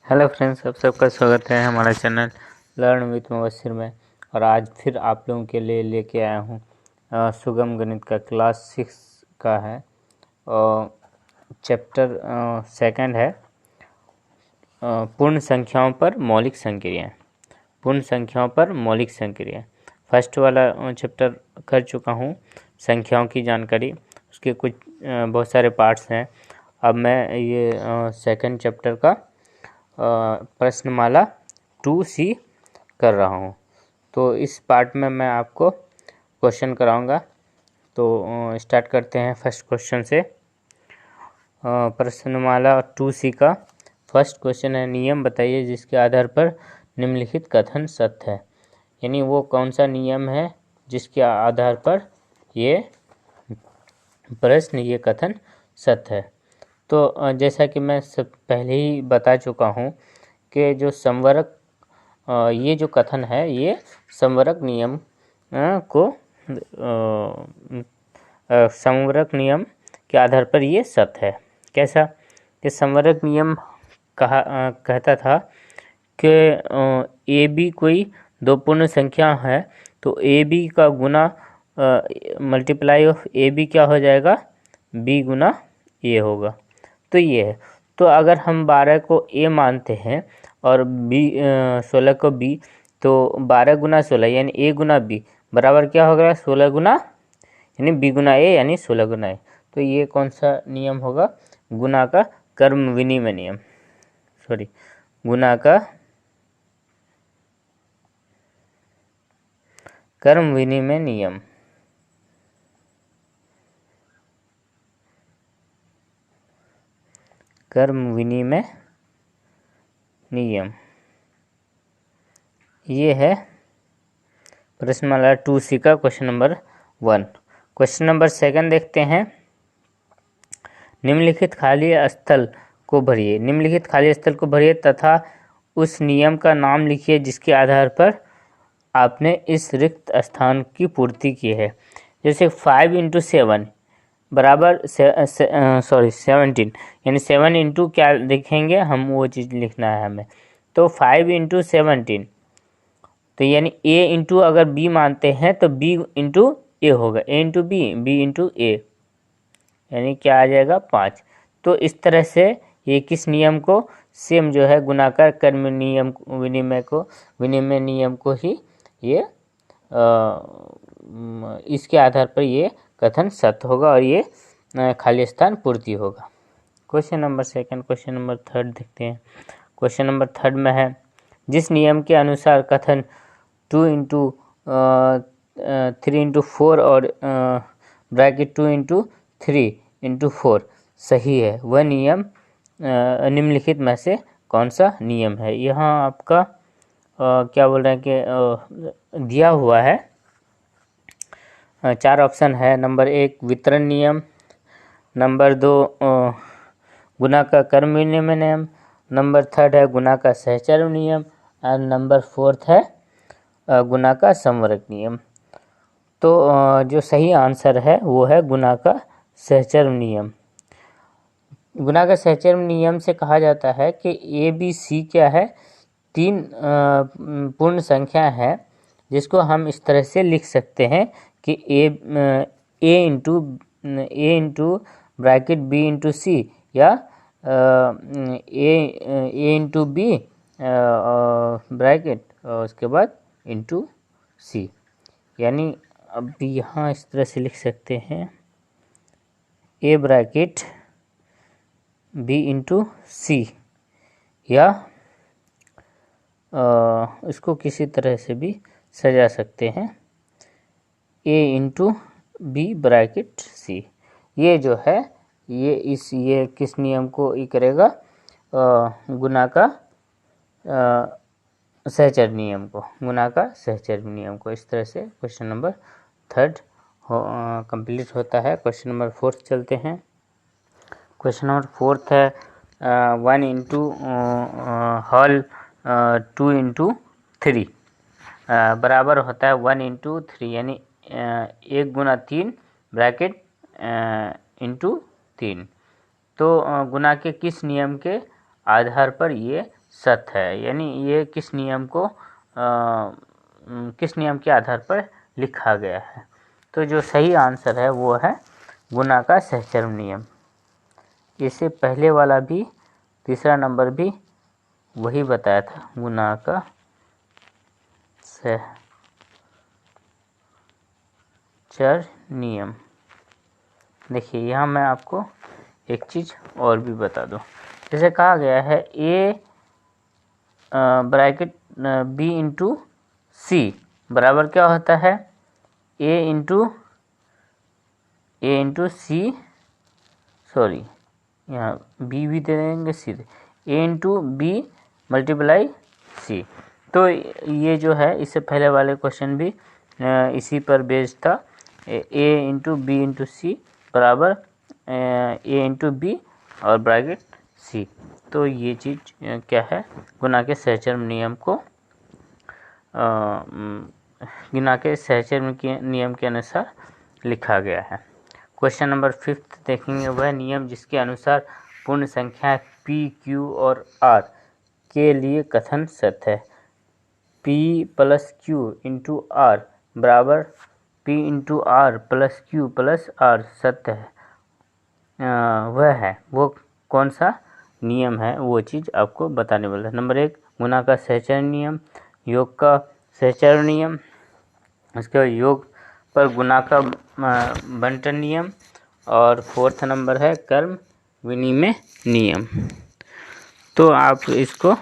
Hello friends, आप सबका स्वागत है हमारा चैनल लर्न विथ मुबस्सिर में। और आज फिर आप लोगों के लिए लेके आया हूँ सुगम गणित का क्लास 6 का है और चैप्टर सेकंड है पूर्ण संख्याओं पर मौलिक संक्रियाएं। पूर्ण संख्याओं पर मौलिक संक्रियाएं फर्स्ट वाला चैप्टर कर चुका हूँ। संख्याओं की जानकारी, उसके कुछ बहुत सारे पार्ट्स हैं। अब मैं ये सेकंड चैप्टर का प्रश्नमाला 2C कर रहा हूँ। तो इस पार्ट में मैं आपको क्वेश्चन कराऊंगा। तो स्टार्ट करते हैं फर्स्ट क्वेश्चन से। प्रश्नमाला 2C का फर्स्ट क्वेश्चन है, नियम बताइए जिसके आधार पर निम्नलिखित कथन सत्य है। यानी वो कौन सा नियम है जिसके आधार पर ये प्रश्न, ये कथन सत्य है। तो जैसा कि मैं सब पहले ही बता चुका हूँ कि जो संवरक ये जो कथन है ये संवरक नियम को संवरक नियम के आधार पर ये सत्य है। कैसा कि संवरक नियम कहता था कि ए बी कोई दो पूर्ण संख्या है तो ए बी का गुना मल्टीप्लाई ऑफ ए बी क्या हो जाएगा, बी गुना ए होगा। तो ये है। तो अगर हम 12 को ए मानते हैं और बी 16 को बी, तो 12 गुना 16 यानी ए गुना बी बराबर क्या होगा, 16 गुना यानी बी गुना ए यानी 16 गुना ए। तो ये कौन सा नियम होगा, गुना का कर्म विनिमय नियम, गुना का कर्म विनिमय नियम। कर्म विनिमय नियम ये है प्रश्नमाला 2C का क्वेश्चन नंबर 1। क्वेश्चन नंबर 2 देखते हैं। निम्नलिखित खाली स्थल को भरिए। निम्नलिखित खाली स्थल को भरिए तथा उस नियम का नाम लिखिए जिसके आधार पर आपने इस रिक्त स्थान की पूर्ति की है। जैसे 5 × 7 बराबर 17, यानी 7 इंटू क्या लिखेंगे हम, वो चीज़ लिखना है हमें। तो 5 × 17, तो यानी ए इंटू अगर बी मानते हैं तो बी इंटू ए होगा, ए इंटू बी, बी इंटू ए, यानी क्या आ जाएगा 5। तो इस तरह से ये किस नियम को, सेम जो है गुणाकार कर्म नियम विनिमय नियम को ही ये इसके आधार पर ये कथन सत्य होगा और ये खाली स्थान पूर्ति होगा। Question number 2। क्वेश्चन नंबर 3 देखते हैं। क्वेश्चन नंबर 3 में है, जिस नियम के अनुसार कथन 2 × 3 × 4 और ब्रैकेट 2 × 3 × 4 सही है, वह नियम निम्नलिखित में से कौन सा नियम है। यहाँ आपका क्या बोल रहे हैं कि दिया हुआ है 4 ऑप्शन है। नंबर 1 वितरण नियम, नंबर 2 गुना का कर्म विनिमय नियम, नंबर 3 है गुना का सहचर्य नियम और नंबर 4 है गुना का संवरक नियम। तो जो सही आंसर है वो है गुना का सहचर्य नियम। गुना का सहचर्य नियम से कहा जाता है कि ए बी सी क्या है, 3 पूर्ण संख्या है जिसको हम इस तरह से लिख सकते हैं कि ए इंटू ब्रैकेट बी इंटू सी या ए इंटू बी ब्रैकेट और उसके बाद इंटू सी। यानी अब यहाँ इस तरह से लिख सकते हैं ए ब्रैकेट बी इंटू सी, या इसको किसी तरह से भी सजा सकते हैं ए इंटू बी ब्रैकेट सी। ये जो है ये किस नियम को ये करेगा, गुना का सहचर्य नियम को, गुना का सहचर्य नियम को। इस तरह से क्वेश्चन नंबर 3 कंप्लीट होता है। क्वेश्चन नंबर 4 चलते हैं। क्वेश्चन नंबर 4 है 1 इंटू होल 2 × 3 बराबर होता है 1 × 3, यानी 1 गुना 3 ब्रैकेट इंटू 3। तो गुना के किस नियम के आधार पर ये सत्य है। यानी ये किस नियम के आधार पर लिखा गया है। तो जो सही आंसर है वो है गुना का सहचर्म नियम। इससे पहले वाला भी, तीसरा नंबर भी वही बताया था, गुना का सहचर नियम। देखिए यहाँ मैं आपको एक चीज़ और भी बता दूं। जैसे कहा गया है ए ब्रैकेट बी इंटू सी बराबर क्या होता है, ए इंटू सी, सॉरी यहाँ बी भी दे देंगे, सी दे, ए इंटू बी मल्टीप्लाई सी। तो ये जो है इससे पहले वाले क्वेश्चन भी इसी पर बेस्ड था। ए इंटू बी इंटू सी बराबर ए इंटू बी और ब्रैकेट सी। तो ये चीज़ क्या है, गुना के सहचर्म नियम को गुना के सहचर्म के नियम के अनुसार लिखा गया है। क्वेश्चन नंबर 5 देखेंगे, वह नियम जिसके अनुसार पूर्ण संख्या p, q और r के लिए कथन सत्य है। p plus q into r बराबर p into r plus q plus r सत्य है। वो कौन सा नियम है, वो चीज़ आपको बताने वाला है। नंबर 1 गुना का सहचर्य नियम, योग का सहचर्य नियम, उसके बाद योग पर गुना का बंटन नियम, और 4th नंबर है कर्म विनिमय नियम। तो आप इसको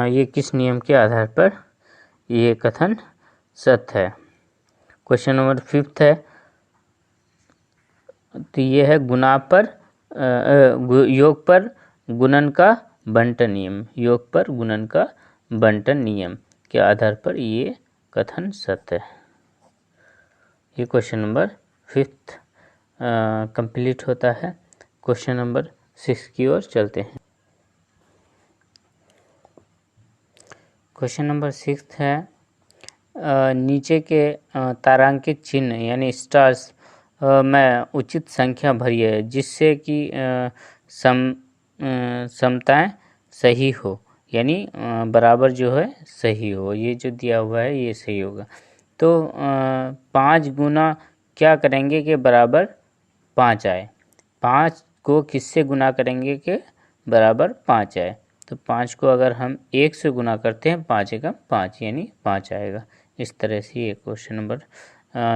ये किस नियम के आधार पर ये कथन सत्य है। क्वेश्चन नंबर 5 है, तो ये है गुना पर योग पर गुणन का बंटन नियम, योग पर गुणन का बंटन नियम के आधार पर ये कथन सत्य है। ये क्वेश्चन नंबर 5 कंप्लीट होता है। क्वेश्चन नंबर 6 की ओर चलते हैं। क्वेश्चन नंबर 6 है, नीचे के तारांकित चिन्ह यानी स्टार्स में उचित संख्या भरिए जिससे कि समताएं सही हो, यानी बराबर जो है सही हो। ये जो दिया हुआ है ये सही होगा। तो 5 गुना क्या करेंगे कि बराबर 5 आए, 5 को किससे गुना करेंगे कि बराबर 5 आए। तो 5 को अगर हम 1 से गुना करते हैं, 5 एकम 5 यानी 5 आएगा। इस तरह से ये क्वेश्चन नंबर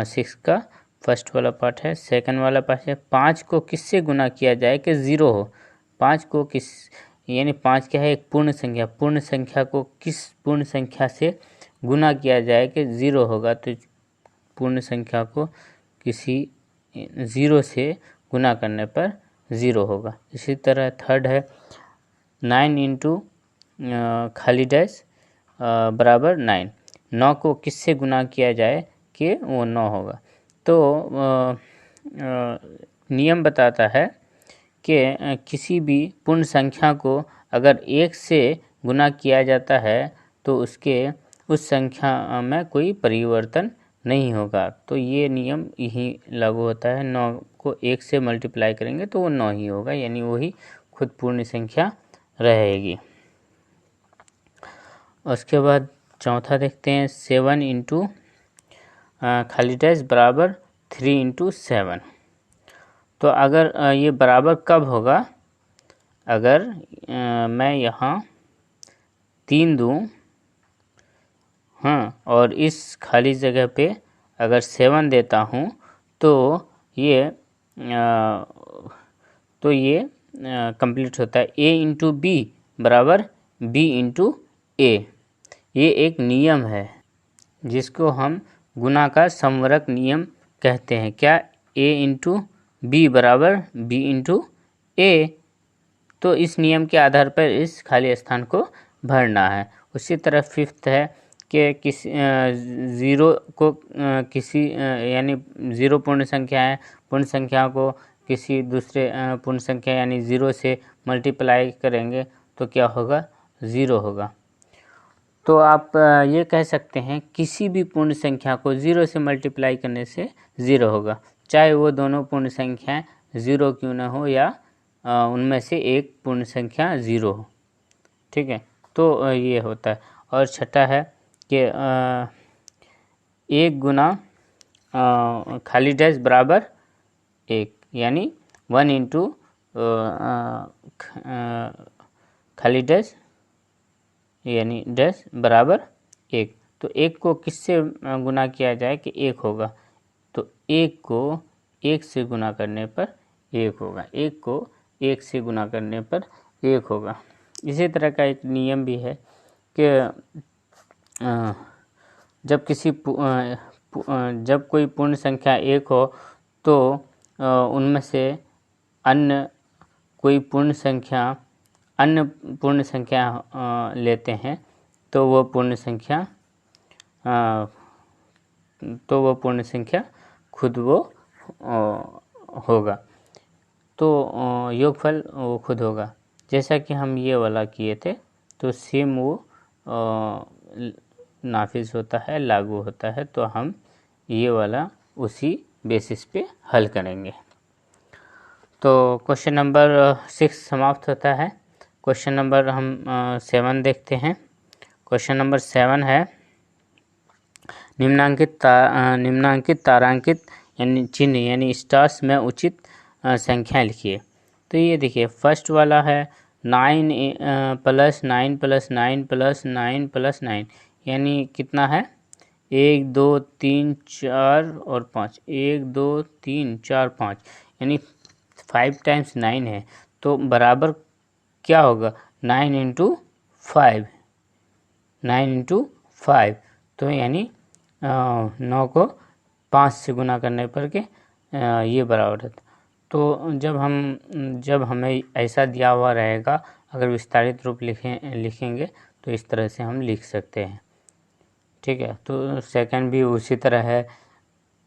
6 का फर्स्ट वाला पार्ट है। सेकंड वाला पार्ट है, 5 को किससे गुना किया जाए कि 0 हो। 5 को किस, यानी 5 क्या है, एक पूर्ण संख्या, पूर्ण संख्या को किस पूर्ण संख्या से गुना किया जाए कि 0 होगा। तो पूर्ण संख्या को किसी 0 से गुना करने पर 0 होगा। इसी तरह थर्ड है 9 इंटू खाली डैश बराबर 9, 9 को किससे गुना किया जाए कि वो 9 होगा। तो नियम बताता है कि किसी भी पूर्ण संख्या को अगर 1 से गुना किया जाता है तो उस संख्या में कोई परिवर्तन नहीं होगा। तो ये नियम यही लागू होता है। 9 को 1 से मल्टीप्लाई करेंगे तो वो 9 ही होगा, यानी वही खुद पूर्ण संख्या रहेगी। उसके बाद चौथा देखते हैं, 7 इंटू खाली डैश बराबर 3 इंटू 7। तो अगर ये बराबर कब होगा, अगर मैं यहाँ 3 दूँ, हाँ, और इस खाली जगह पे अगर 7 देता हूँ तो ये कंप्लीट होता है। a इंटू बी बराबर b इंटू ए। ये एक नियम है जिसको हम गुना का समवरक नियम कहते हैं। क्या, a इंटू बी बराबर b इंटू ए। तो इस नियम के आधार पर इस खाली स्थान को भरना है। उसी तरह 5th है कि किसी 0 को किसी यानी 0 पूर्ण संख्या है, पूर्ण संख्या को किसी दूसरे पूर्ण संख्या यानी 0 से मल्टीप्लाई करेंगे तो क्या होगा, 0 होगा। तो आप ये कह सकते हैं किसी भी पूर्ण संख्या को 0 से मल्टीप्लाई करने से 0 होगा, चाहे वो दोनों पूर्ण संख्याएं 0 क्यों न हो या उनमें से एक पूर्ण संख्या 0 हो। ठीक है, तो ये होता है। और छठा है कि 1 गुना खाली डैश बराबर 1, यानी 1 इंटू खाली डैश यानी डैश बराबर 1। तो 1 को किससे गुना किया जाए कि 1 होगा, तो 1 को 1 से गुना करने पर 1 होगा, 1 को 1 से गुना करने पर 1 होगा। इसी तरह का एक नियम भी है कि जब कोई पूर्ण संख्या 1 हो तो उनमें से अन्य पूर्ण संख्या लेते हैं तो वो पूर्ण संख्या खुद वो होगा, तो योगफल वो खुद होगा। जैसा कि हम ये वाला किए थे, तो सेम वो नाफिज होता है, लागू होता है, तो हम ये वाला उसी बेसिस पे हल करेंगे। तो क्वेश्चन नंबर 6 समाप्त होता है। क्वेश्चन नंबर हम 7 देखते हैं। क्वेश्चन नंबर 7 है निम्नांकित तारांकित यानी चिन्ह यानी स्टार्स में उचित संख्या लिखिए। तो ये देखिए, फर्स्ट वाला है 9 + 9 + 9 + 9 + 9, यानी कितना है 1 2 3 4 और 5, 1 2 3 4 5, यानी 5 टाइम्स 9 है, तो बराबर क्या होगा 9 इंटू 5, 9 इंटू 5, तो यानी 9 को 5 से गुना करने पर के ये बराबर है। तो जब हमें ऐसा दिया हुआ रहेगा, अगर विस्तारित रूप लिखेंगे तो इस तरह से हम लिख सकते हैं, ठीक है। तो सेकंड भी उसी तरह है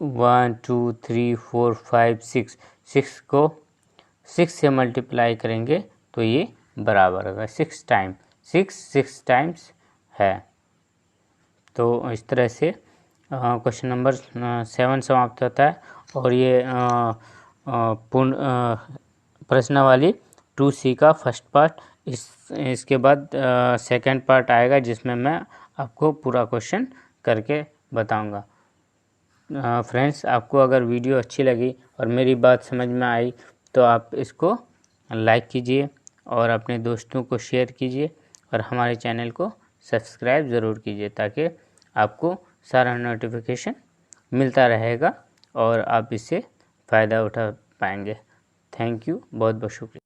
1 2 3 4 5 6, 6 को 6 से मल्टीप्लाई करेंगे तो ये बराबर होगा 6 टाइम्स है। तो इस तरह से क्वेश्चन नंबर 7 समाप्त होता है। और ये प्रश्नावली 2C का फर्स्ट पार्ट, इसके बाद सेकंड पार्ट आएगा जिसमें मैं आपको पूरा क्वेश्चन करके बताऊंगा। फ्रेंड्स, आपको अगर वीडियो अच्छी लगी और मेरी बात समझ में आई तो आप इसको लाइक कीजिए और अपने दोस्तों को शेयर कीजिए और हमारे चैनल को सब्सक्राइब ज़रूर कीजिए, ताकि आपको सारा नोटिफिकेशन मिलता रहेगा और आप इससे फ़ायदा उठा पाएंगे। थैंक यू, बहुत बहुत शुक्रिया।